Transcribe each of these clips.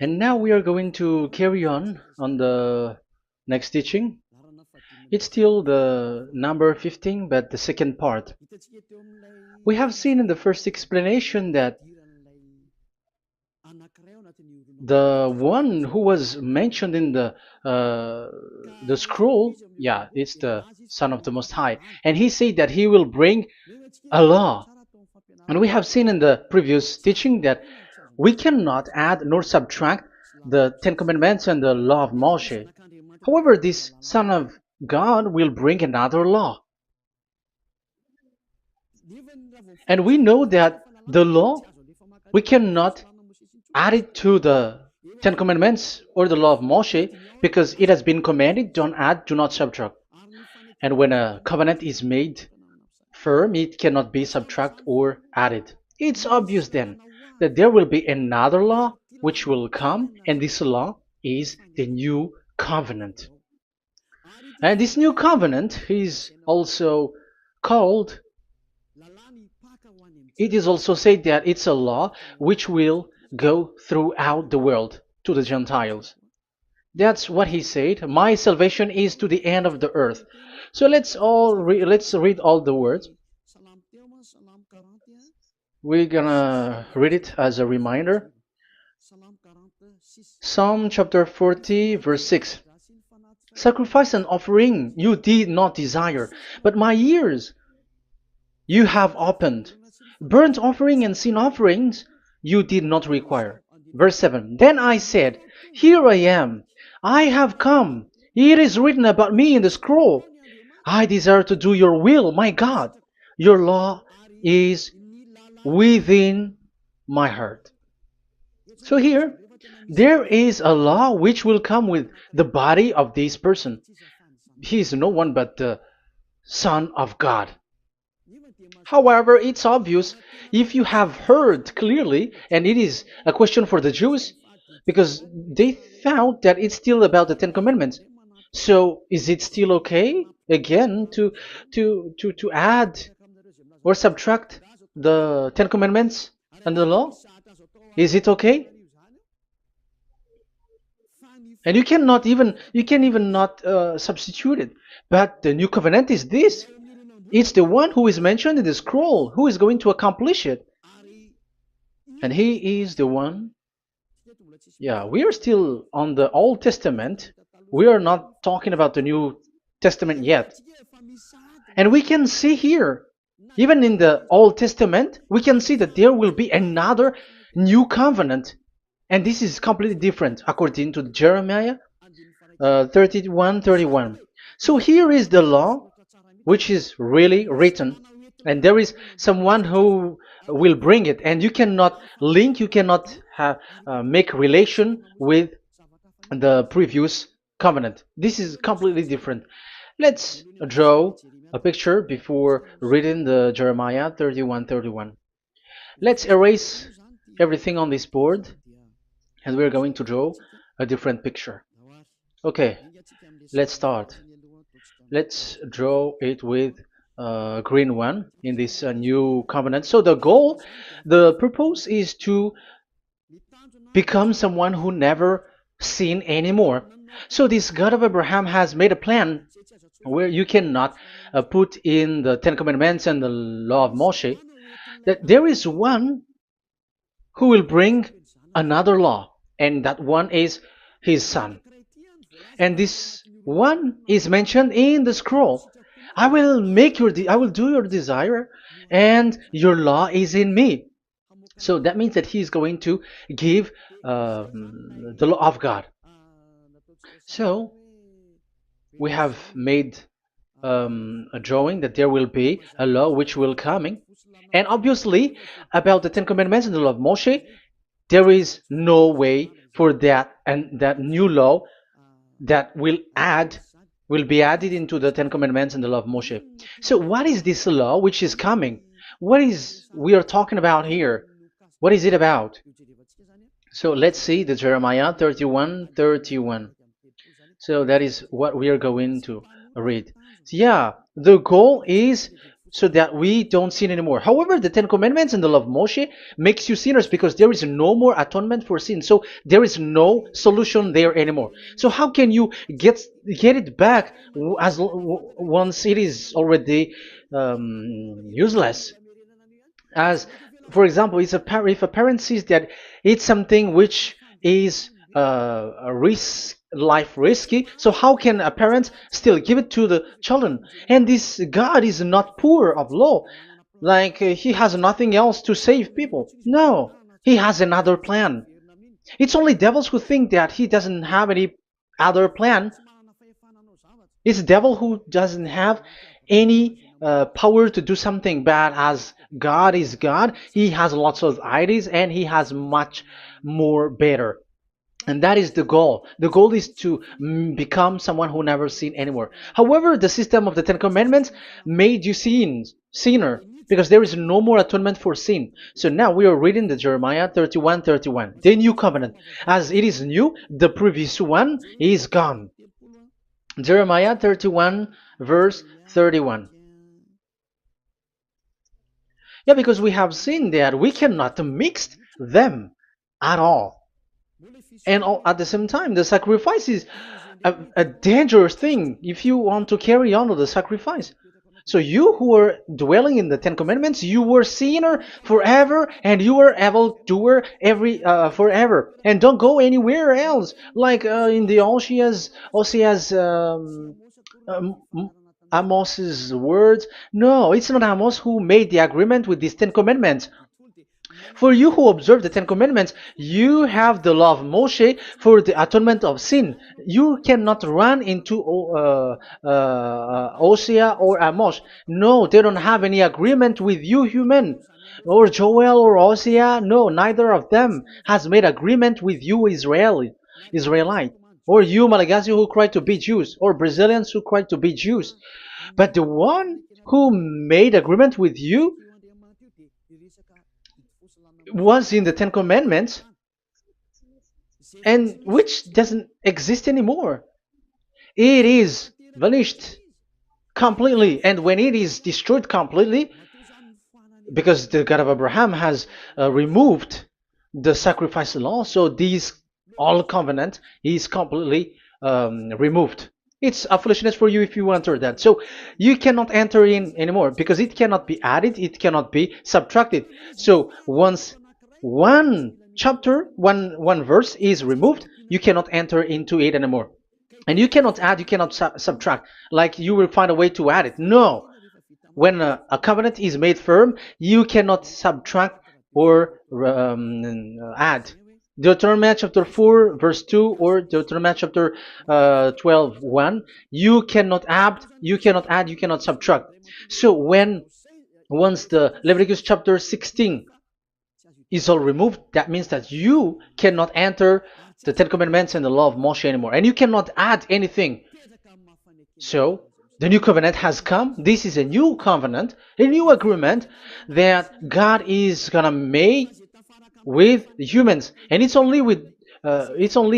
And now we are going to carry on the next teaching. It's still the number 15, but the second part. We have seen in the first explanation that the one who was mentioned in the scroll, yeah, it's the Son of the Most High, and he said that he will bring a law. And we have seen in the previous teaching that we cannot add nor subtract the Ten Commandments and the law of Moshe. However, this Son of God will bring another law. And we know that the law, we cannot add it to the Ten Commandments or the law of Moshe because it has been commanded, don't add, do not subtract. And when a covenant is made firm, it cannot be subtracted or added. It's obvious then that there will be another law which will come, and this law is the new covenant. And this new covenant is also called, it is also said that it's a law which will go throughout the world to the Gentiles. That's what he said. My salvation is to the end of the earth. So let's read all the words. We're gonna read it as a reminder. Psalm chapter 40, verse 6. Sacrifice and offering you did not desire, but my ears you have opened. Burnt offering and sin offerings you did not require. Verse 7. Then I said, here I am. I have come. It is written about me in the scroll. I desire to do your will, my God. Your law is within my heart. So here, there is a law which will come with the body of this person. He is no one but the Son of God. However, it's obvious if you have heard clearly, and it is a question for the Jews, because they found that it's still about the Ten Commandments. So is it still okay again to add or subtract the Ten Commandments and the law? Is it okay? And you can even not substitute it. But the new covenant is this. It's the one who is mentioned in the scroll who is going to accomplish it. And he is the one. Yeah, we are still on the Old Testament. We are not talking about the New Testament yet. And we can see here, even in the Old Testament, we can see that there will be another new covenant. And this is completely different according to Jeremiah 31:31. So here is the law which is really written, and there is someone who will bring it, and you cannot link, you cannot make relation with the previous covenant. This is completely different. Let's draw a picture before reading the Jeremiah 31:31. Let's erase everything on this board, and we're going to draw a different picture. Okay, let's start. Let's draw it with a green one in this new covenant. So the purpose is to become someone who never sin anymore. So this God of Abraham has made a plan where you cannot put in the Ten Commandments and the law of Moshe, that there is one who will bring another law, and that one is his son. And this one is mentioned in the scroll. I will do your desire, and your law is in me. So that means that he is going to give the law of God. So we have made a drawing that there will be a law which will coming, and obviously about the Ten Commandments and the law of Moshe, there is no way for that and that new law that will be added into the Ten Commandments and the law of Moshe. So what is this law which is coming? What is we are talking about here? What is it about? So let's see the Jeremiah 31:31. So that is what we are going to read. So yeah, the goal is so that we don't sin anymore. However, the Ten Commandments and the law of Moshe makes you sinners because there is no more atonement for sin. So there is no solution there anymore. So how can you get it back once it is already useless? As for example, if a parent sees that it's something which is a risk life risky, so how can a parent still give it to the children? And this God is not poor of law, like he has nothing else to save people. No, he has another plan. It's only devils who think that he doesn't have any other plan. It's the devil who doesn't have any power to do something bad. As God is God, he has lots of ideas and he has much more better. And that is the goal. The goal is to become someone who never sin anymore. However, the system of the Ten Commandments made you sinner, because there is no more atonement for sin. So now we are reading the Jeremiah 31:31, the new covenant. As it is new, the previous one is gone. Jeremiah 31 verse 31. Yeah, because we have seen that we cannot mix them at all. And at the same time, the sacrifice is a dangerous thing if you want to carry on with the sacrifice. So you who are dwelling in the Ten Commandments, you were sinner forever, and you were evil doer forever, and don't go anywhere else. Like in the Osea's Amos's words. No, it's not Amos who made the agreement with these Ten Commandments. For you who observe the Ten Commandments, you have the law of Moshe for the atonement of sin. You cannot run into Osea or Amos. No, they don't have any agreement with you, human. Or Joel or Osea. No, neither of them has made agreement with you, Israelite. Or you, Malagasy, who cry to be Jews. Or Brazilians who cry to be Jews. But the one who made agreement with you was in the Ten Commandments, and which doesn't exist anymore. It is vanished completely, and when it is destroyed completely, because the God of Abraham has removed the sacrifice law, so this all covenant is completely removed. It's a foolishness for you if you enter that. So you cannot enter in anymore because it cannot be added, it cannot be subtracted. So once one chapter, one verse is removed, you cannot enter into it anymore. And you cannot add, you cannot subtract. Like you will find a way to add it. No. When a covenant is made firm, you cannot subtract or add. Deuteronomy chapter 4 verse 2 or Deuteronomy chapter 12:1, you cannot add, you cannot subtract. So once the Leviticus chapter 16 is all removed, that means that you cannot enter the Ten Commandments and the law of Moshe anymore, and you cannot add anything. So the new covenant has come. This is a new covenant, a new agreement that God is gonna make with humans, and it's only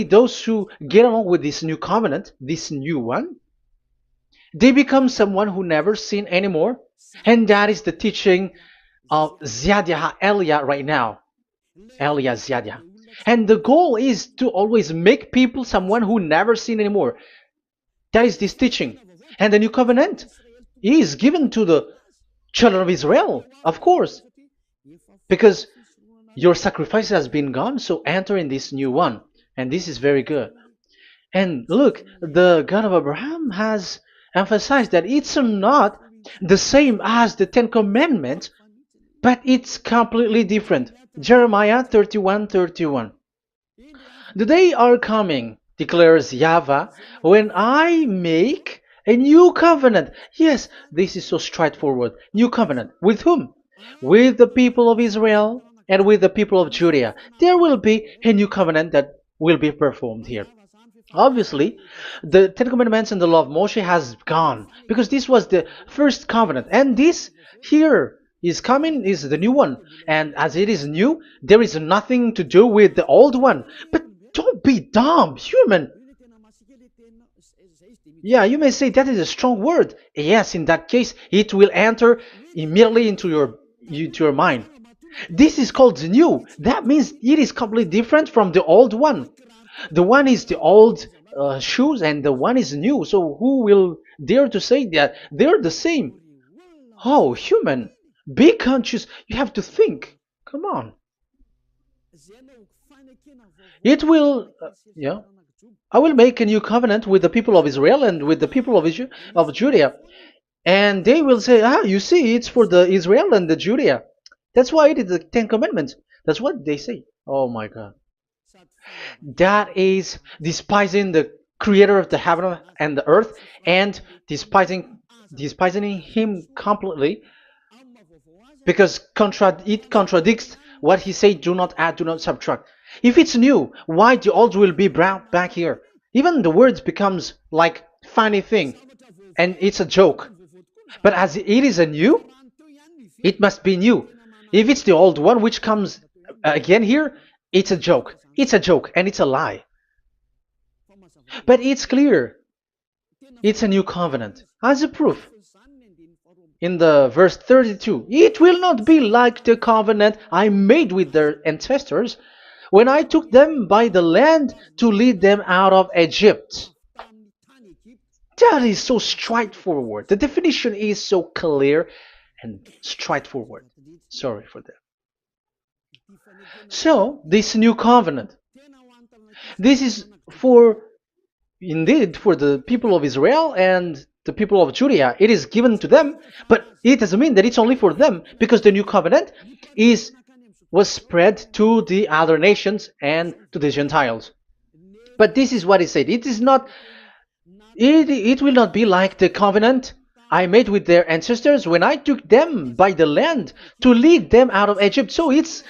those who get along with this new covenant, this new one, they become someone who never sin anymore. And that is the teaching of Ziadia Elia right now, Elia Ziadia. And the goal is to always make people someone who never sin anymore. That is this teaching. And the new covenant is given to the children of Israel, of course, because your sacrifice has been gone, so enter in this new one. And this is very good. And look, the God of Abraham has emphasized that it's not the same as the Ten Commandments, but it's completely different. Jeremiah 31:31. The day are coming, declares YAHVAH, when I make a new covenant. Yes, this is so straightforward. New covenant. With whom? With the people of Israel and with the people of Judea. There will be a new covenant that will be performed here. Obviously, the Ten Commandments and the law of Moshe has gone because this was the first covenant, and this here is coming is the new one. And as it is new, there is nothing to do with the old one. But don't be dumb, human. Yeah, you may say that is a strong word. Yes, in that case, it will enter immediately into your mind. This is called the new. That means it is completely different from the old one. The one is the old shoes and the one is new. So who will dare to say that they're the same? Oh, human, be conscious. You have to think. Come on. It will, yeah. I will make a new covenant with the people of Israel and with the people of Judea. And they will say, ah, you see, it's for the Israel and the Judea. That's why it is the Ten Commandments. That's what they say. Oh my God. That is despising the creator of the heaven and the earth and despising him completely because it contradicts what he said, do not add, do not subtract. If it's new, why the old will be brought back here? Even the words becomes like funny thing and it's a joke. But as it is a new, it must be new. If it's the old one which comes again here, it's a joke. It's a joke and it's a lie. But it's clear. It's a new covenant. As a proof, in the verse 32, it will not be like the covenant I made with their ancestors when I took them by the land to lead them out of Egypt. That is so straightforward. The definition is so clear and straightforward. Sorry for that. So, this new covenant, this is indeed for the people of Israel and the people of Judea. It is given to them, but it doesn't mean that it's only for them, because the new covenant was spread to the other nations and to the Gentiles. But this is what he said. It will not be like the covenant I made with their ancestors when I took them by the land to lead them out of Egypt. So it's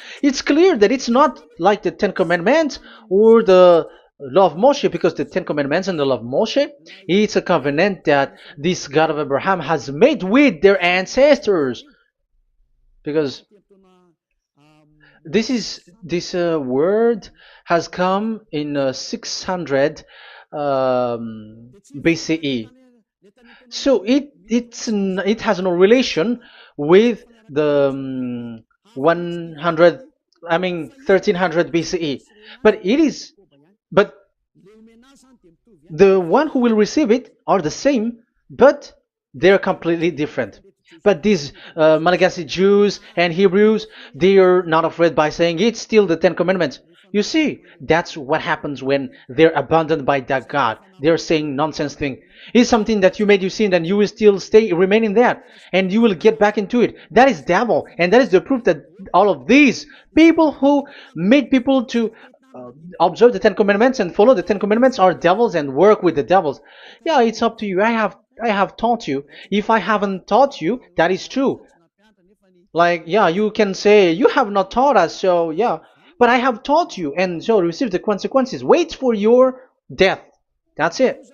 clear that it's not like the Ten Commandments or the law of Moshe, because the Ten Commandments and the law of Moshe, it's a covenant that this God of Abraham has made with their ancestors. Because this word has come in 600 BCE. So it has no relation with the 1300 BCE. But the one who will receive it are the same, but they're completely different. But these Malagasy Jews and Hebrews, they are not afraid by saying it's still the Ten Commandments. You see, that's what happens when they're abandoned by that God. They're saying nonsense thing. It's something that you made you sin, and you will still remain in that, and you will get back into it. That is devil, and that is the proof that all of these people who made people to observe the Ten Commandments and follow the Ten Commandments are devils and work with the devils. Yeah, it's up to you. I have taught you. If I haven't taught you, that is true. Like, yeah, you can say you have not taught us, so yeah. But I have taught you, and so receive the consequences. Wait for your death. That's it.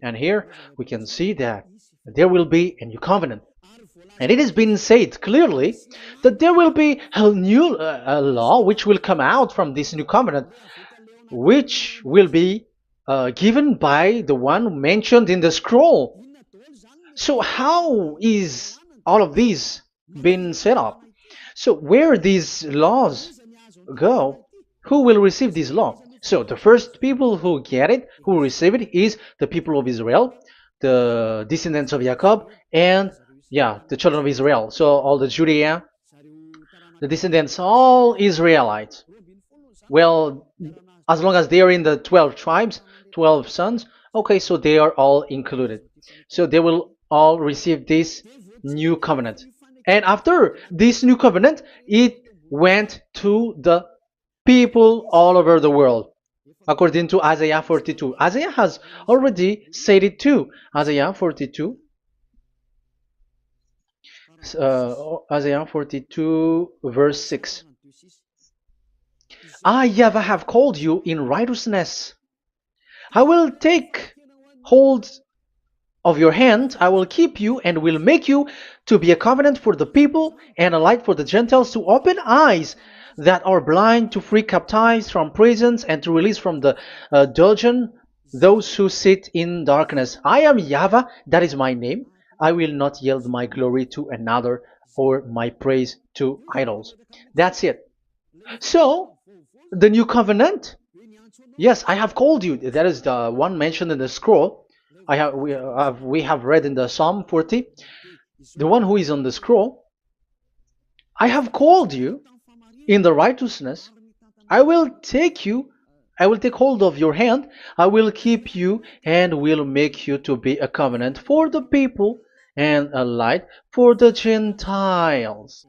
And here we can see that there will be a new covenant. And it has been said clearly that there will be a new law which will come out from this new covenant, which will be given by the one mentioned in the scroll. So how is all of these been set up? So where these laws go, who will receive this law? So the first people who get it, who receive it, is the people of Israel, the descendants of Jacob, and the children of Israel. So all the Judea, the descendants, all Israelites. Well, as long as they are in the 12 tribes, 12 sons, okay, so they are all included. So they will all receive this new covenant. And after this new covenant, it went to the people all over the world, according to Isaiah 42. Isaiah has already said it too. Isaiah 42. Isaiah 42 verse 6. I, YAHVAH, have called you in righteousness. I will take hold of your hand, I will keep you and will make you to be a covenant for the people and a light for the Gentiles, to open eyes that are blind, to free captives from prisons, and to release from the dungeon those who sit in darkness. I am YAHVAH, that is my name. I will not yield my glory to another or my praise to idols. That's it. So, the new covenant. Yes, I have called you. That is the one mentioned in the scroll. We have read in the Psalm 40. The one who is on the scroll. I have called you in the righteousness. I will take you. I will take hold of your hand. I will keep you and will make you to be a covenant for the people and a light for the Gentiles.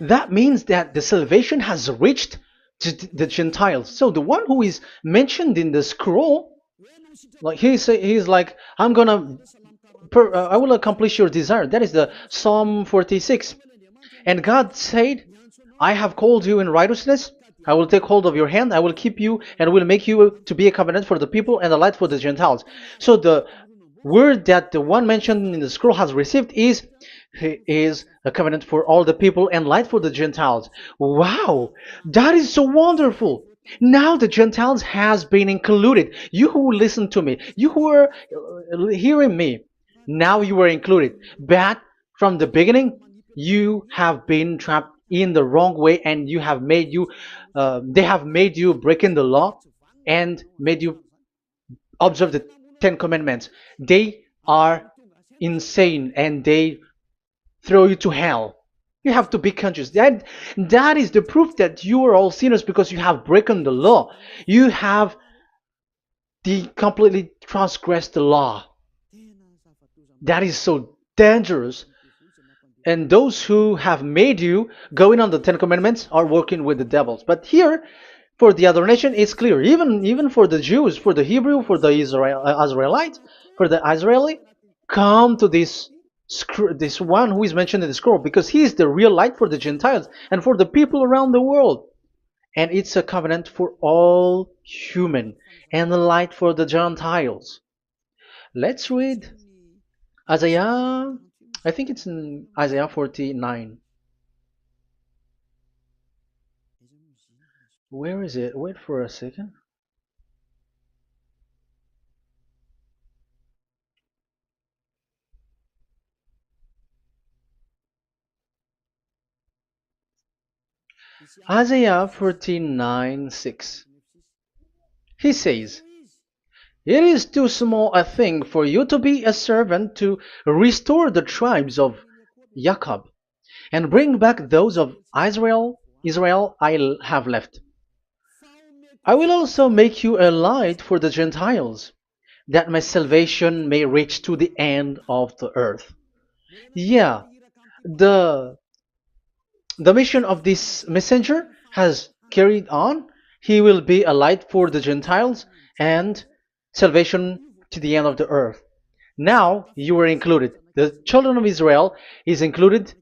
That means that the salvation has reached to the Gentiles. So the one who is mentioned in the scroll, like he's like, I will accomplish your desire. That is the Psalm 46. And God said, I have called you in righteousness. I will take hold of your hand. I will keep you and will make you to be a covenant for the people and a light for the Gentiles. So the word that the one mentioned in the scroll has received is he is a covenant for all the people and light for the Gentiles. Wow, that is so wonderful. Now the Gentiles has been included. You who listen to me, you who are hearing me, now you are included. But from the beginning, you have been trapped in the wrong way, and they have made you breaking the law and made you observe the Ten Commandments. They are insane and they throw you to hell. You have to be conscious. That is the proof that you are all sinners because you have broken the law. You have completely transgressed the law. That is so dangerous. And those who have made you going on the Ten Commandments are working with the devils. But here, for the other nation, it's clear. Even for the Jews, for the Hebrew, for the Israelite, for the Israeli, come to this one who is mentioned in the scroll, because he is the real light for the Gentiles and for the people around the world. And it's a covenant for all human and a light for the Gentiles. Let's read Isaiah. I think it's in Isaiah 49. Where is it? Wait for a second. Isaiah 49:6. He says, it is too small a thing for you to be a servant to restore the tribes of Jacob and bring back those of Israel I have left. I will also make you a light for the Gentiles, that my salvation may reach to the end of the earth. Yeah, the the mission of this messenger has carried on. He will be a light for the Gentiles and salvation to the end of the earth. Now you are included. The children of Israel is included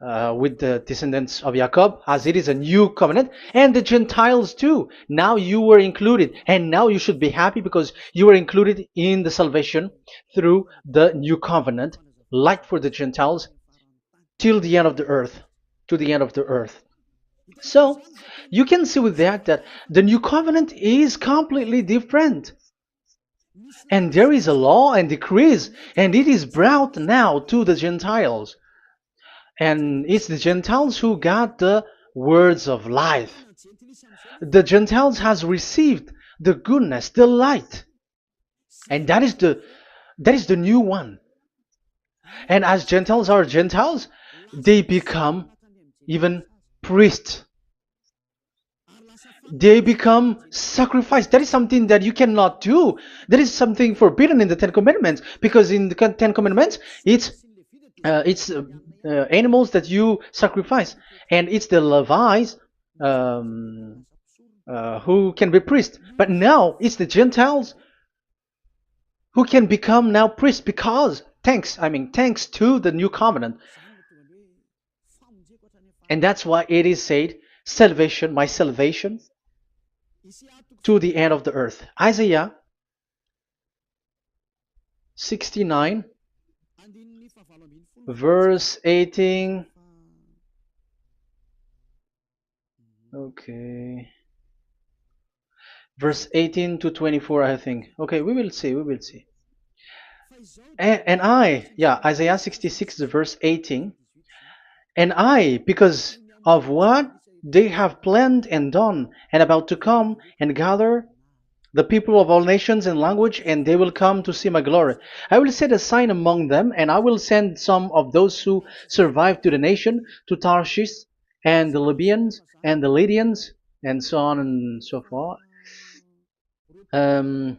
with the descendants of Jacob, as it is a new covenant, and the Gentiles too. Now you were included, and now you should be happy because you were included in the salvation through the new covenant, light for the Gentiles, till the end of the earth, to the end of the earth. So you can see with that the new covenant is completely different. And there is a law and decrees, and it is brought now to the Gentiles. And it's the Gentiles who got the words of life. The Gentiles has received the goodness, the light. And that is the new one. And as Gentiles are Gentiles, they become even priests. They become sacrificed. That is something that you cannot do. That is something forbidden in the Ten Commandments, because in the Ten Commandments, it's animals that you sacrifice, and it's the Levites who can be priests. But now it's the Gentiles who can become now priests, because thanks to the new covenant. And that's why it is said, salvation, my salvation, to the end of the earth. Isaiah 69, verse 18. Okay. verse 18 to 24, I think. Okay, we will see, we will see. And I, yeah, Isaiah 66, verse 18. And I, because of what they have planned and done, and about to come and gather the people of all nations and language, and they will come to see my glory. I will set a sign among them, and I will send some of those who survive to the nation, to Tarshish, and the Libyans, and the Lydians, and so on and so forth. Um,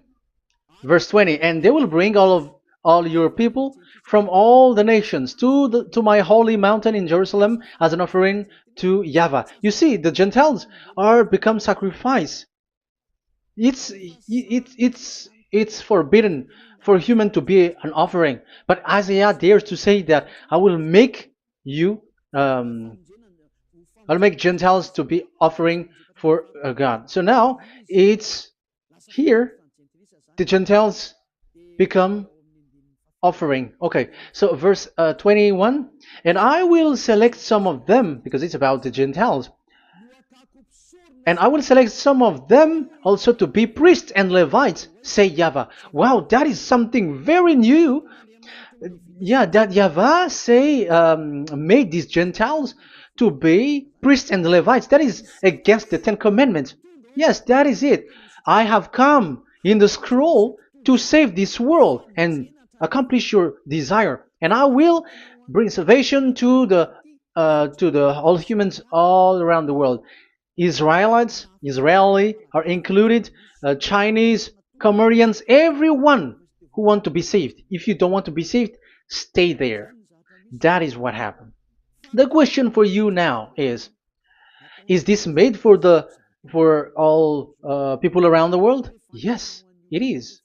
Verse 20, and they will bring all your people from all the nations to my holy mountain in Jerusalem as an offering to YAHVAH. You see, the Gentiles are become sacrifice. It's forbidden for human to be an offering, but Isaiah dares to say that I will make you um, I'll make Gentiles to be offering for God. So now it's here the Gentiles become offering. Okay, so verse 21, and I will select some of them, because it's about the Gentiles, and I will select some of them also to be priests and Levites, say YAHVAH. Wow, that is something very new. Yeah, that YAHVAH say made these Gentiles to be priests and Levites. That is against the Ten Commandments. Yes, that is it. I have come in the scroll to save this world and accomplish your desire, and I will bring salvation to the all humans all around the world. Israeli are included, Chinese, Comorians, everyone who want to be saved. If you don't want to be saved, stay there. That is what happened. The question for you now is this made for all people around the world? Yes, it is.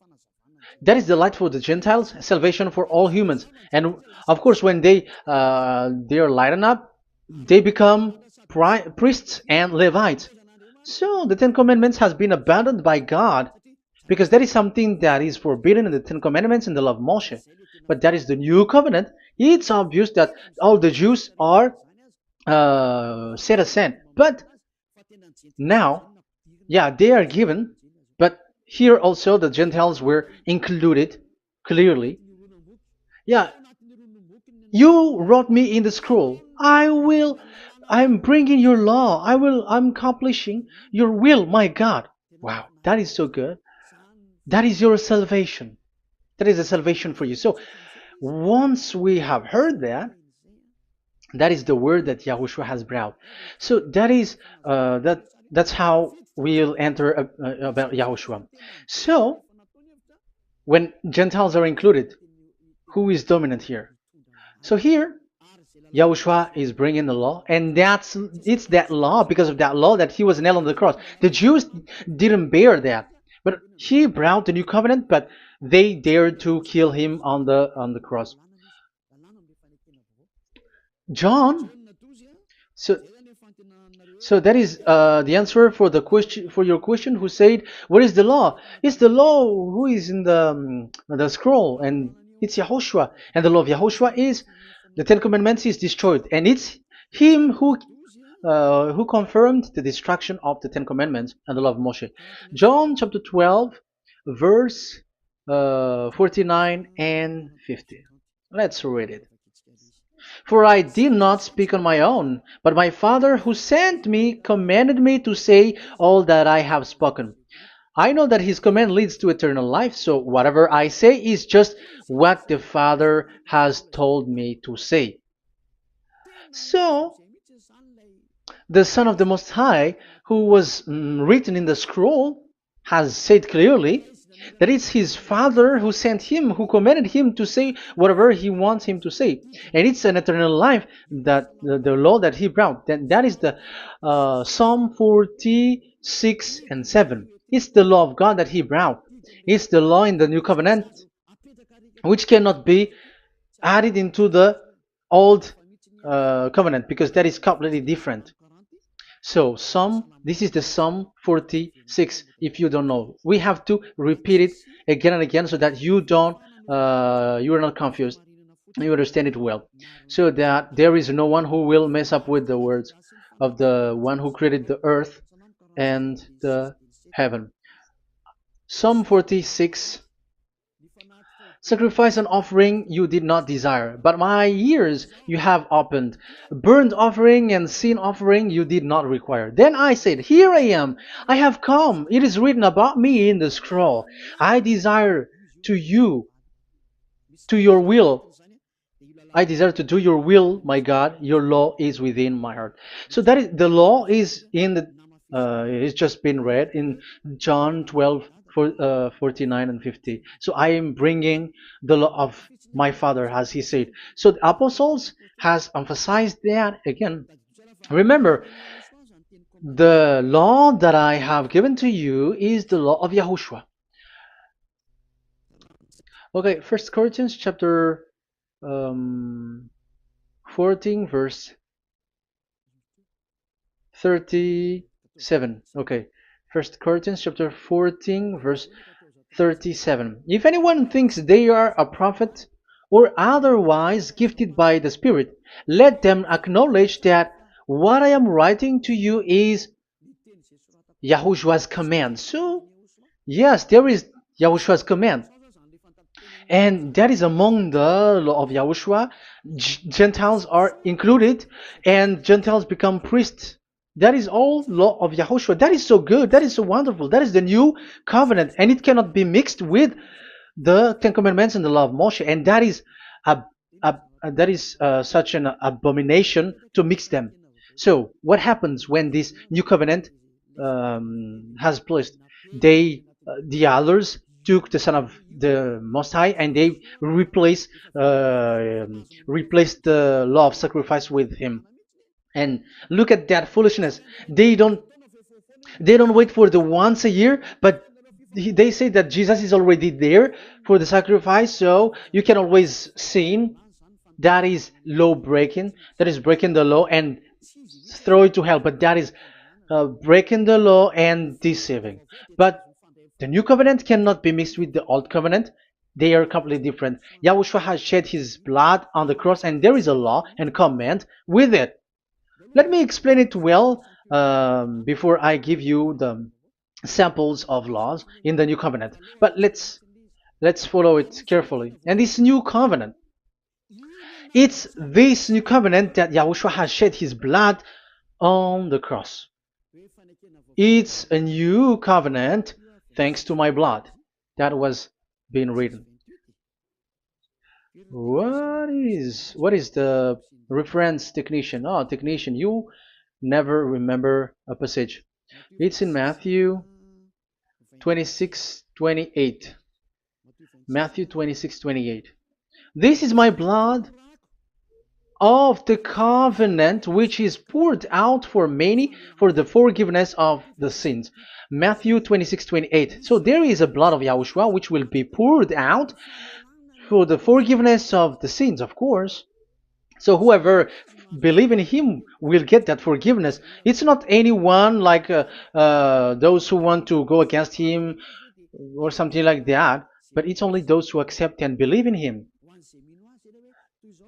That is the light for the Gentiles, salvation for all humans. And of course, when they are lightened up, they become priests and Levites. So the Ten Commandments has been abandoned by God, because that is something that is forbidden in the Ten Commandments in the law of Moshe. But that is the new covenant. It's obvious that all the Jews are set aside. But now, yeah, they are given, but here also the Gentiles were included clearly. Yeah, you wrote me in the scroll. I'm bringing your law. I'm accomplishing your will, my God. Wow, that is so good. That is your salvation. That is a salvation for you. So once we have heard that, that is the word that Yahushua has brought. So that is that's how we'll enter about Yahushua. So when Gentiles are included, who is dominant here? So here, Yahushua is bringing the law, and it's that law, because of that law, that he was nailed on the cross. The Jews didn't bear that, but he brought the new covenant, but they dared to kill him on the cross. John, so so that is the answer for the question, for your question. Who said, "What is the law?" It's the law who is in the scroll, and it's Yahushua. And the law of Yahushua is the Ten Commandments is destroyed, and it's him who confirmed the destruction of the Ten Commandments and the law of Moshe. John chapter 12, verse 49 and 50. Let's read it. For I did not speak on my own, but my Father who sent me commanded me to say all that I have spoken. I know that his command leads to eternal life, so whatever I say is just what the Father has told me to say. So, the Son of the Most High, who was written in the scroll, has said clearly that it's his Father who sent him, who commanded him to say whatever he wants him to say. And it's an eternal life, that the law that he brought. That is the Psalm 46 and 7. It's the law of God that he brought. It's the law in the new covenant, which cannot be added into the old covenant, because that is completely different. So this is the Psalm 46. If you don't know, we have to repeat it again and again, so that you are not confused. You understand it well, so that there is no one who will mess up with the words of the one who created the earth and the heaven. Psalm 46. Sacrifice and offering you did not desire, but my ears you have opened. Burnt offering and sin offering you did not require. Then I said, here I am, I have come. It is written about me in the scroll. I desire to you, to your will. I desire to do your will, my God. Your law is within my heart. So that is the law is in the it's just been read in John 12, 49 and 50. So I am bringing the law of my Father, as he said. So the apostles has emphasized that again. Remember, the law that I have given to you is the law of Yahushua. Okay, First Corinthians chapter 14 verse 37. Okay, First Corinthians chapter 14 verse 37. If anyone thinks they are a prophet or otherwise gifted by the Spirit, let them acknowledge that what I am writing to you is Yahushua's command. So, yes, there is Yahushua's command. And that is among the law of Yahushua. Gentiles are included, and Gentiles become priests. That is all law of Yahushua. That is so good. That is so wonderful. That is the new covenant, and it cannot be mixed with the Ten Commandments and the law of Moshe. And that is such an abomination to mix them. So, what happens when this new covenant has placed? The others took the Son of the Most High and they replaced the law of sacrifice with him. And look at that foolishness. They don't wait for the once a year, but they say that Jesus is already there for the sacrifice, so you can always sin. That is law breaking. That is breaking the law and throw it to hell. But that is breaking the law and deceiving. But the new covenant cannot be mixed with the old covenant. They are completely different. Yahushua has shed his blood on the cross, and there is a law and command with it. Let me explain it well before I give you the samples of laws in the new covenant. But let's follow it carefully. And this new covenant, it's this new covenant that Yahushua has shed his blood on the cross. It's a new covenant thanks to my blood that was being written. What is the reference technician? Oh, technician, you never remember a passage. It's in Matthew 26:28. Matthew 26:28. This is my blood of the covenant which is poured out for many for the forgiveness of the sins. Matthew 26:28. So there is a blood of Yahushua which will be poured out for the forgiveness of the sins, of course. So whoever believe in him will get that forgiveness. It's not anyone like those who want to go against him or something like that, but it's only those who accept and believe in him.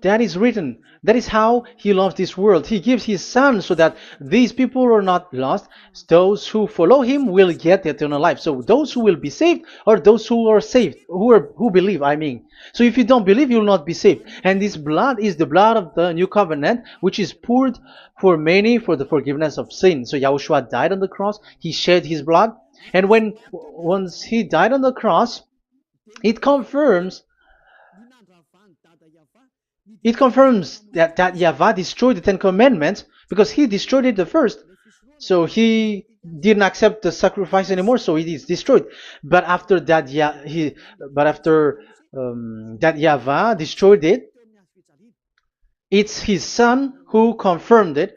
That is written. That is how he loves this world. He gives his son so that these people are not lost. Those who follow him will get eternal life. So those who will be saved are those who are saved, who believe, I mean. So if you don't believe, you will not be saved. And this blood is the blood of the new covenant, which is poured for many for the forgiveness of sin. So Yahushua died on the cross. He shed his blood. And once he died on the cross, it confirms that YAHVAH destroyed the Ten Commandments because he destroyed it the first. So he didn't accept the sacrifice anymore, so it is destroyed. But after that, that YAHVAH destroyed it, it's his son who confirmed it.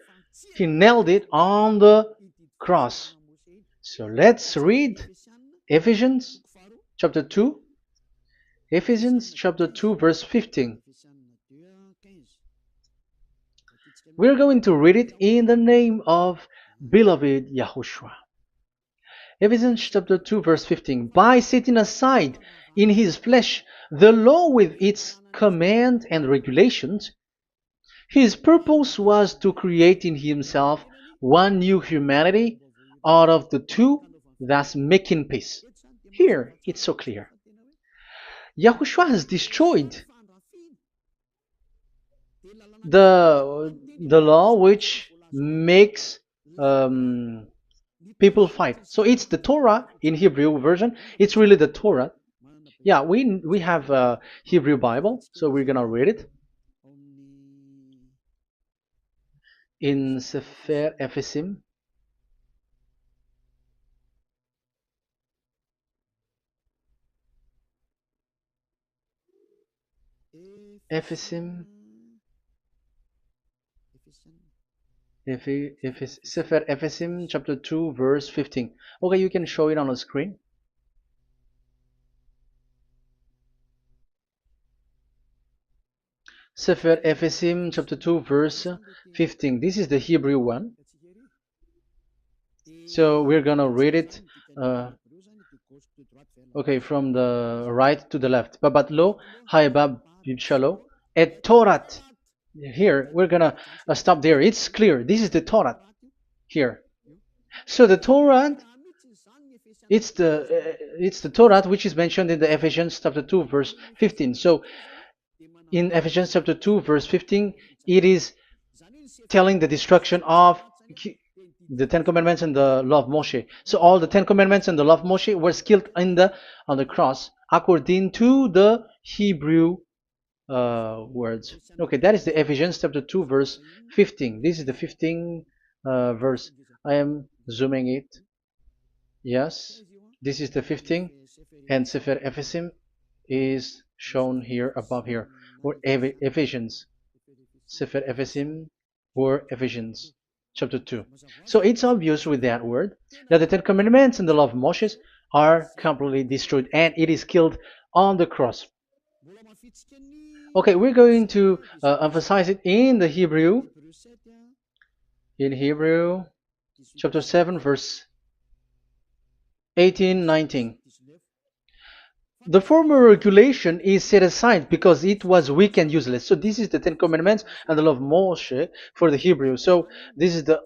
He nailed it on the cross. So let's read Ephesians chapter 2. Ephesians chapter 2 verse 15. We're going to read it in the name of beloved Yahushua. Ephesians chapter 2 verse 15. By setting aside in his flesh the law with its command and regulations, his purpose was to create in himself one new humanity out of the two, thus making peace. Here, it's so clear. Yahushua has destroyed the law which makes people fight. So it's the Torah in Hebrew version. It's really the Torah. Yeah, we have a Hebrew Bible, so we're gonna read it in Sefer Efesim. Efesim. Sefer Efesim chapter 2 verse 15. Okay, you can show it on the screen. Sefer Efesim chapter 2 verse 15. This is the Hebrew one. So we're gonna read it okay, from the right to the left. Babat lo haibab shalo et Torat. Here we're gonna stop there. It's clear. This is the Torah here. So the Torah, it's the Torah which is mentioned in the Ephesians chapter 2 verse 15. So in Ephesians chapter 2 verse 15, it is telling the destruction of the Ten Commandments and the law of Moshe. So all the Ten Commandments and the law of Moshe were killed on the cross according to the Hebrew words. Okay, that is the Ephesians chapter 2 verse 15. This is the 15 verse. I am zooming it. Yes, this is the 15, and Sefer Ephesim is shown here above here, or Ephesians. Sefer Ephesim or Ephesians chapter 2. So it's obvious with that word that the Ten Commandments and the law of Moses are completely destroyed, and it is killed on the cross. Okay, we're going to emphasize it in the Hebrew. In Hebrew chapter 7 verse 18, 19. The former regulation is set aside because it was weak and useless. So this is the Ten Commandments and the law of Moshe for the Hebrew. So this is the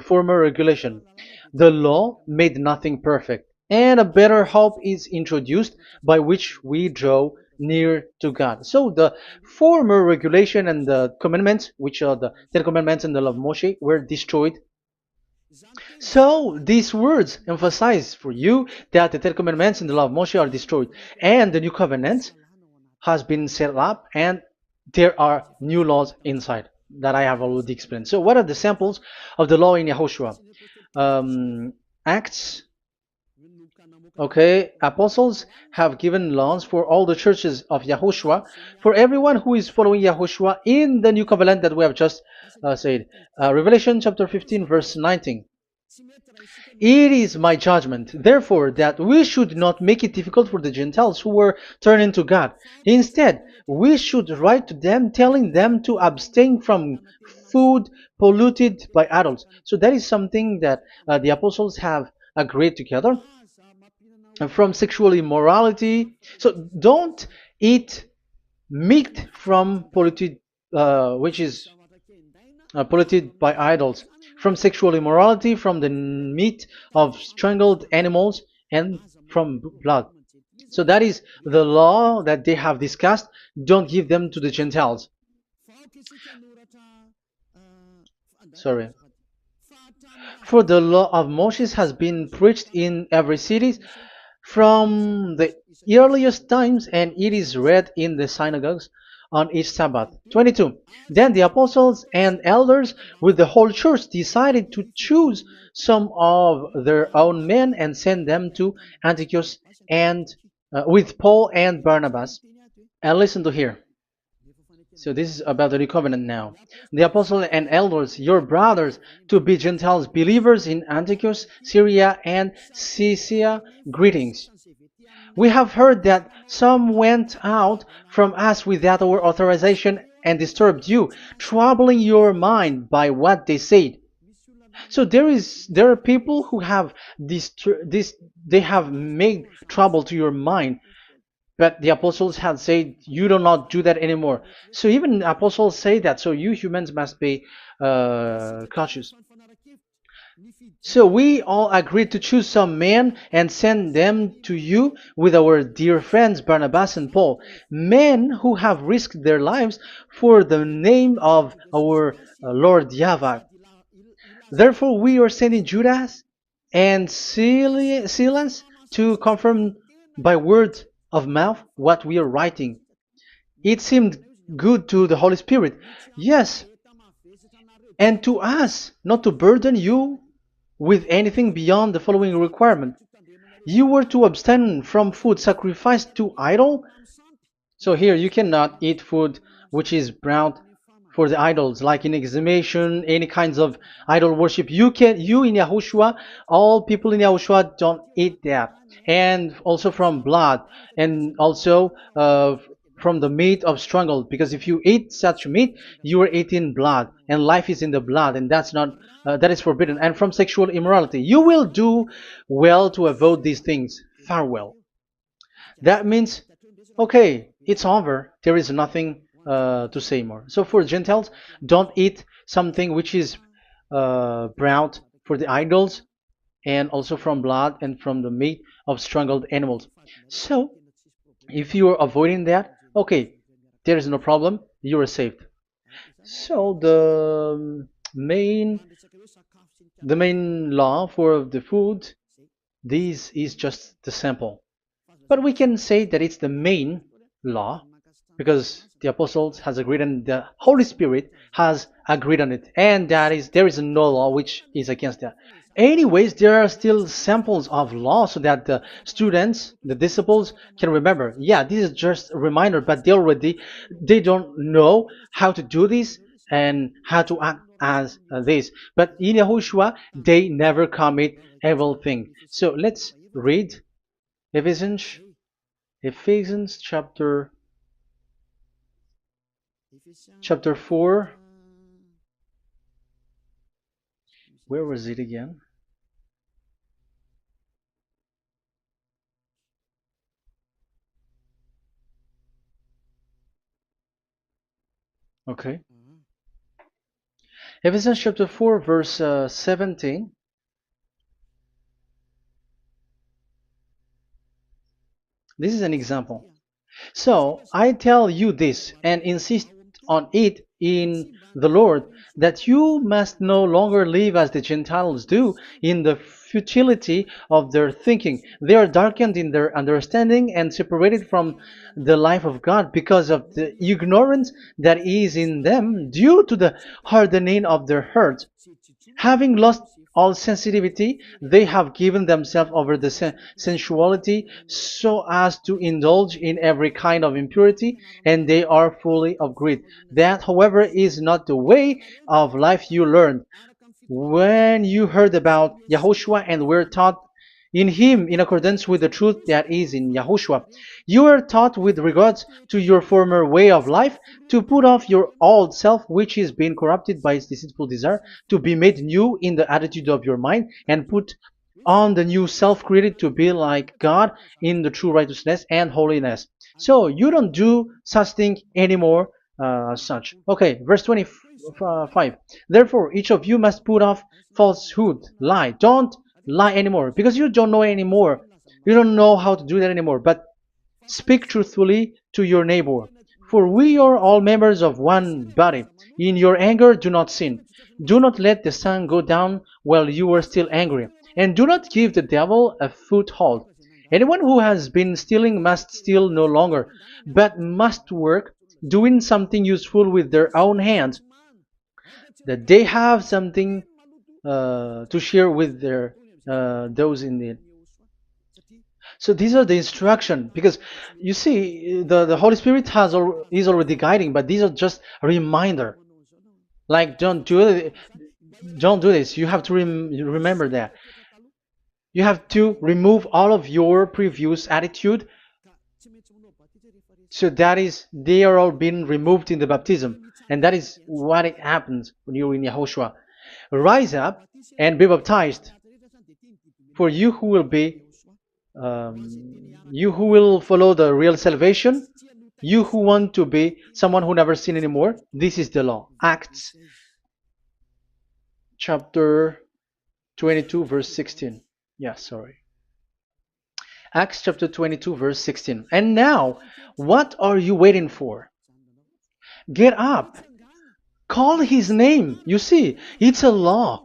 former regulation. The law made nothing perfect, and a better hope is introduced by which we draw near to God. So the former regulation and the commandments, which are the Ten Commandments and the law of Moshe, were destroyed. So these words emphasize for you that the Ten Commandments and the law of Moshe are destroyed, and the new covenant has been set up, and there are new laws inside that I have already explained. So what are the samples of the law in Yahushua? Acts. Okay, apostles have given laws for all the churches of Yahushua, for everyone who is following Yahushua in the new covenant that we have just said. Revelation chapter 15 verse 19. It is my judgment, therefore, that we should not make it difficult for the Gentiles who were turning to God. Instead, we should write to them telling them to abstain from food polluted by idols. So that is something that the apostles have agreed together. From sexual immorality. So don't eat meat from polluted, which is polluted by idols, from sexual immorality, from the meat of strangled animals, and from blood. So that is the law that they have discussed. Don't give them to the Gentiles. Sorry. For the law of Moses has been preached in every city from the earliest times, and it is read in the synagogues on each Sabbath. 22. Then the apostles and elders with the whole church decided to choose some of their own men and send them to Antioch and with Paul and Barnabas. And listen to here. So this is about the new covenant now. The apostles and elders, your brothers, to be Gentiles believers in Antioch, Syria, and Cilicia, greetings. We have heard that some went out from us without our authorization and disturbed you, troubling your mind by what they said. So there are people who have they have made trouble to your mind, but the apostles had said you do not do that anymore. So even the apostles say that. So you humans must be cautious. So we all agreed to choose some men and send them to you with our dear friends Barnabas and Paul, men who have risked their lives for the name of our Lord YAHVAH. Therefore, we are sending Judas and Silas to confirm by word of mouth what we are writing. It seemed good to the Holy Spirit, yes, and to us, not to burden you with anything beyond the following requirement. You were to abstain from food sacrificed to idol. So here you cannot eat food which is brought for the idols, like in exhumation, any kinds of idol worship. You in Yahushua, all people in Yahushua don't eat that. And also from blood, and also from the meat of strangled, because if you eat such meat, you are eating blood, and life is in the blood, and that's not that is forbidden. And from sexual immorality, you will do well to avoid these things. Farewell. That means, okay, it's over. There is nothing to say more. So for Gentiles, don't eat something which is brought for the idols, and also from blood and from the meat of strangled animals. So if you are avoiding that, okay, there is no problem. You are saved. So the main law for the food, this is just the sample. But we can say that it's the main law because the apostles has agreed and the Holy Spirit has agreed on it, and that is there is no law which is against that. Anyways, there are still samples of law so that the students, the disciples, can remember. Yeah, this is just a reminder, but they don't know how to do this and how to act as this. But in Yahushua, they never commit evil thing. So let's read Ephesians Ephesians chapter 4. Where was it again? Okay. Ephesians chapter 4 verse 17. This is an example. So I tell you this and insist on it in the Lord, that you must no longer live as the Gentiles do in the futility of their thinking. They are darkened in their understanding and separated from the life of God because of the ignorance that is in them due to the hardening of their hearts. Having lost all sensitivity, they have given themselves over to sensuality so as to indulge in every kind of impurity, and they are fully of greed. That, however, is not the way of life you learned when you heard about Yahushua and were taught in him in accordance with the truth that is in Yahushua. You are taught with regards to your former way of life to put off your old self, which is being corrupted by its deceitful desire, to be made new in the attitude of your mind, and put on the new self created to be like God in the true righteousness and holiness. So you don't do such thing anymore. Such. Okay, verse 25. Therefore, each of you must put off falsehood, lie. Don't lie anymore because you don't know anymore. You don't know how to do that anymore. But speak truthfully to your neighbor. For we are all members of one body. In your anger, do not sin. Do not let the sun go down while you are still angry. And do not give the devil a foothold. Anyone who has been stealing must steal no longer, but must work, doing something useful with their own hands, that they have something to share with their those in need. So these are the instruction because you see the Holy Spirit is already guiding, but these are just a reminder. Like don't do this. You have to remember that. You have to remove all of your previous attitude. So that is they are all being removed in the baptism, and that is what it happens when you're in Yahushua. Rise up and be baptized, for you who will follow the real salvation, you who want to be someone who never sin anymore. This is the law. Acts chapter 22 verse 16. Yeah, sorry. Acts chapter 22 verse 16. And now, what are you waiting for? Get up. Call his name. You see, it's a law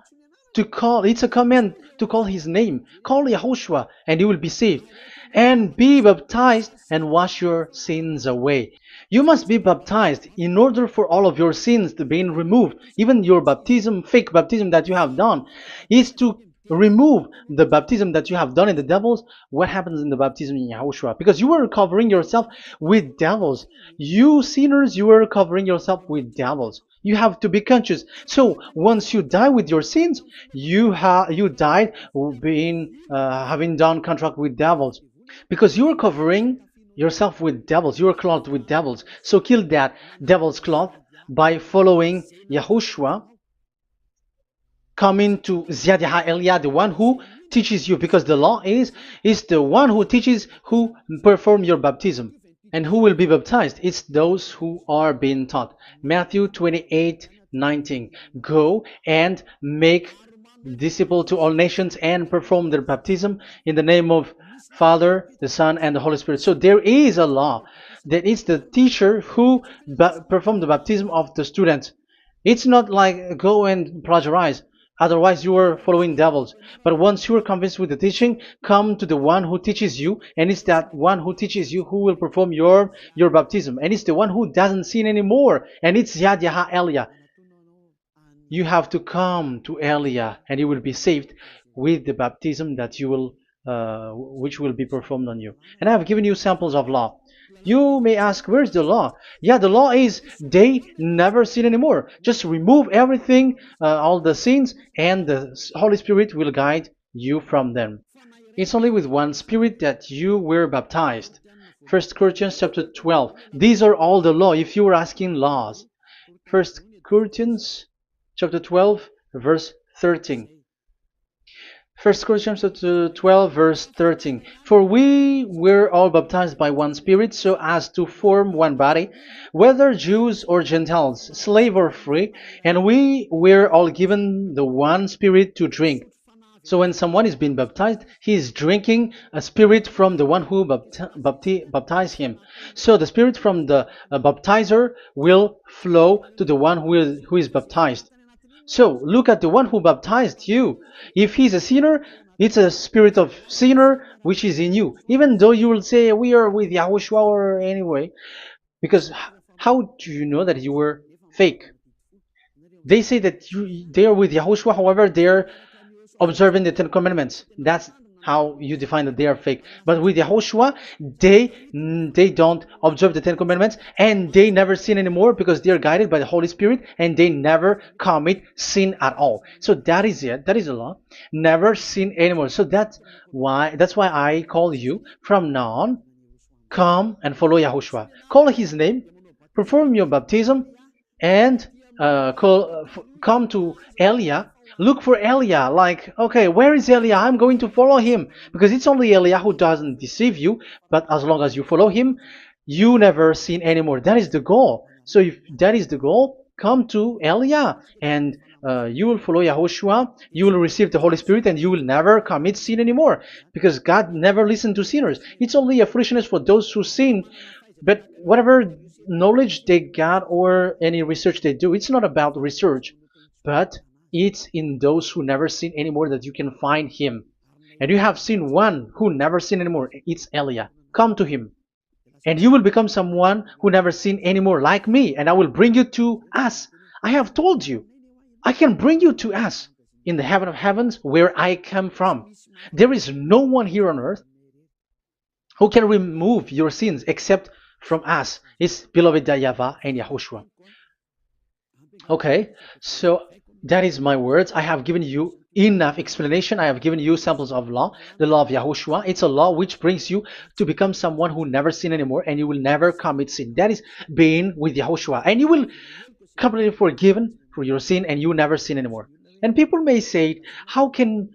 to call, it's a command to call his name. Call Yahushua and you will be saved. And be baptized and wash your sins away. You must be baptized in order for all of your sins to be removed. Even your baptism, fake baptism that you have done, is to remove the baptism that you have done in the devils. What happens in the baptism in Yahushua? Because you were covering yourself with devils. You sinners, you were covering yourself with devils. You have to be conscious. So once you die with your sins, you died being having done contract with devils, because you are covering yourself with devils. You are clothed with devils. So kill that devil's cloth by following Yahushua, coming to YAH Elia, the one who teaches you, because the law is the one who teaches who perform your baptism. And who will be baptized? It's those who are being taught. Matthew 28:19. Go and make disciple to all nations and perform their baptism in the name of Father, the Son, and the Holy Spirit. So there is a law that is the teacher who perform the baptism of the students. It's not like go and plagiarize. Otherwise, you are following devils. But once you are convinced with the teaching, come to the one who teaches you, and it's that one who teaches you who will perform your baptism. And it's the one who doesn't sin anymore. And it's YAH Elia. You have to come to Elia, and you will be saved with the baptism that you will, which will be performed on you. And I have given you samples of law. You may ask, where's the law? Yeah, the law is they never sin anymore. Just remove everything, all the sins, and the Holy Spirit will guide you from them. It's only with one Spirit that you were baptized. 1 Corinthians chapter 12. These are all the law, if you were asking laws. 1 Corinthians chapter 12, verse 13. 1 Corinthians chapter 12, verse 13. For we were all baptized by one Spirit, so as to form one body, whether Jews or Gentiles, slave or free, and we were all given the one Spirit to drink. So when someone is being baptized, he is drinking a spirit from the one who baptized him. So the spirit from the baptizer will flow to the one who is baptized. So look at the one who baptized you. If he's a sinner, it's a spirit of sinner which is in you. Even though you will say we are with YAHOSHUAH or anyway, because how do you know that you were fake? They say that they are with YAHOSHUAH, however they are observing the Ten Commandments. That's how you define that they are fake. But with YAHOSHUAH, they don't observe the Ten Commandments, and they never sin anymore because they are guided by the Holy Spirit, and they never commit sin at all. So that is it. That is the law. Never sin anymore. So that's why I call you from now on. Come and follow YAHOSHUAH. Call his name, perform your baptism, and come to Elia. Look for Elia, like, okay, where is Elia? I'm going to follow him, because it's only Elia who doesn't deceive you. But as long as you follow him, you never sin anymore. That is the goal. So if that is the goal, come to Elia, and you will follow YAHOSHUAH. You will receive the Holy Spirit, and you will never commit sin anymore, because God never listened to sinners. It's only a foolishness for those who sin. But whatever knowledge they got or any research they do, it's not about research, but it's in those who never sin anymore that you can find him. And you have seen one who never sin anymore. It's Elia. Come to him, and you will become someone who never sin anymore, like me, and I will bring you to us. I have told you, I can bring you to us in the heaven of heavens, where I come from. There is no one here on earth who can remove your sins except from us. It's beloved YAHVAH and YAHOSHUAH. Okay, so that is my words. I have given you enough explanation. I have given you samples of law, the law of YAHOSHUAH. It's a law which brings you to become someone who never sin anymore, and you will never commit sin. That is being with YAHOSHUAH, and you will completely forgiven for your sin, and you will never sin anymore. And people may say, how can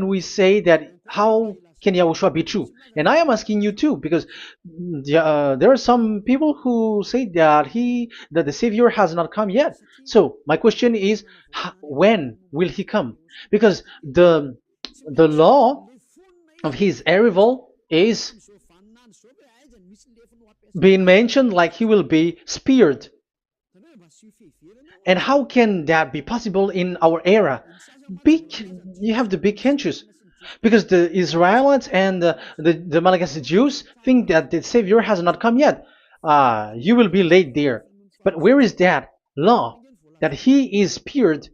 we say that? How can Yahushua be true? And I am asking you too, because there are some people who say that the Savior has not come yet. So my question is, when will he come? Because the law of his arrival is being mentioned like he will be speared. And how can that be possible in our era? You have to be conscious, because the Israelites and the Malagasy Jews think that the Savior has not come yet. You will be late there. But where is that law that He is speared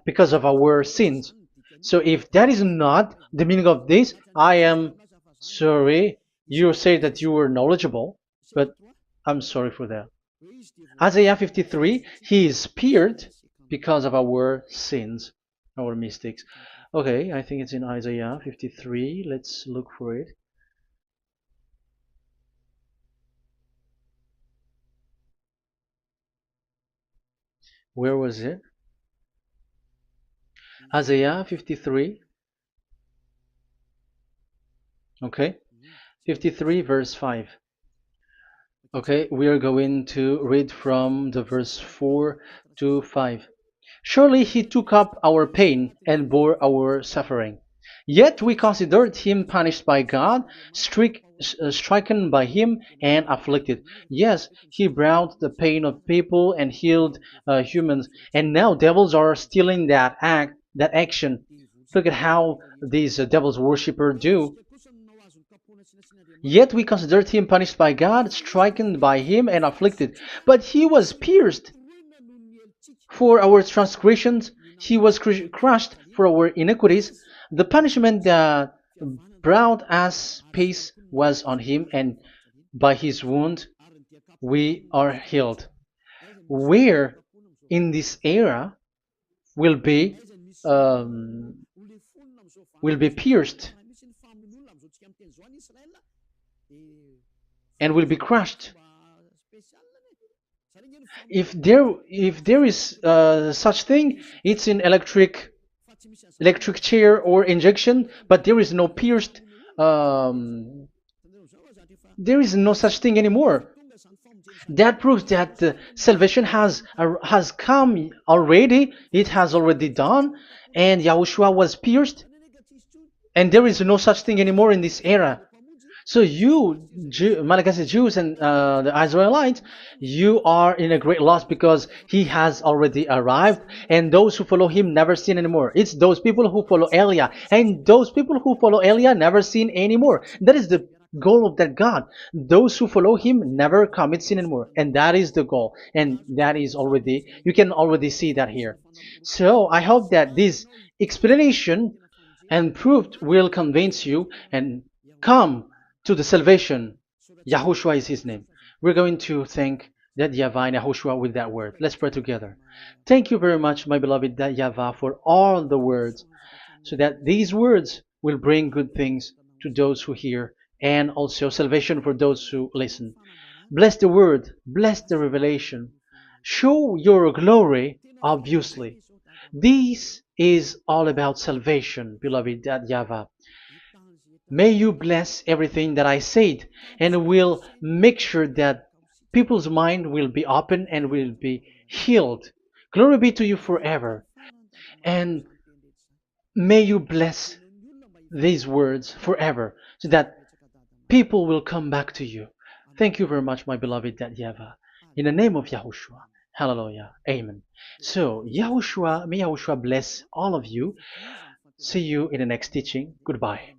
because of our sins? So if that is not the meaning of this, I am sorry. You say that you were knowledgeable, but I'm sorry for that. Isaiah 53, he is speared because of our sins, our mistakes. Okay, I think it's in Isaiah 53. Let's look for it. Where was it? Isaiah 53. Okay, 53 verse 5. Okay, we are going to read from the verse 4 to 5. Surely he took up our pain and bore our suffering. Yet we considered him punished by God, stricken by him, and afflicted. Yes, he brought the pain of people and healed humans. And now devils are stealing that action. Look at how these devils worshippers do. Yet we considered him punished by God, stricken by him, and afflicted. But he was pierced for our transgressions, he was crushed for our iniquities. The punishment that brought us peace was on him, and by his wound we are healed. Where in this era will be um, will be pierced and will be crushed. If there is such thing, it's in electric chair or injection, but there is no pierced. Um, there is no such thing anymore. That proves that salvation has come already. It has already done, and Yahushua was pierced, and there is no such thing anymore in this era. So you, Malagasy Jews and the Israelites, you are in a great loss, because he has already arrived, and those who follow him never sin anymore. It's those people who follow Elia, and those people who follow Elia never sin anymore. That is the goal of that God. Those who follow him never commit sin anymore, and that is the goal. And that is already, you can already see that here. So I hope that this explanation and proof will convince you and come to the salvation. Yahushua is his name. We're going to thank that YAHVAH and Yahushua with that word. Let's pray together. Thank you very much, my beloved that YAHVAH, for all the words, so that these words will bring good things to those who hear, and also salvation for those who listen. Bless the word, bless the revelation. Show your glory, obviously. This is all about salvation, beloved that YAHVAH. May you bless everything that I said, and will make sure that people's mind will be open and will be healed. Glory be to you forever. And may you bless these words forever, so that people will come back to you. Thank you very much, my beloved that YAHVAH. In the name of Yahushua. Hallelujah. Amen. So, Yahushua, may Yahushua bless all of you. See you in the next teaching. Goodbye.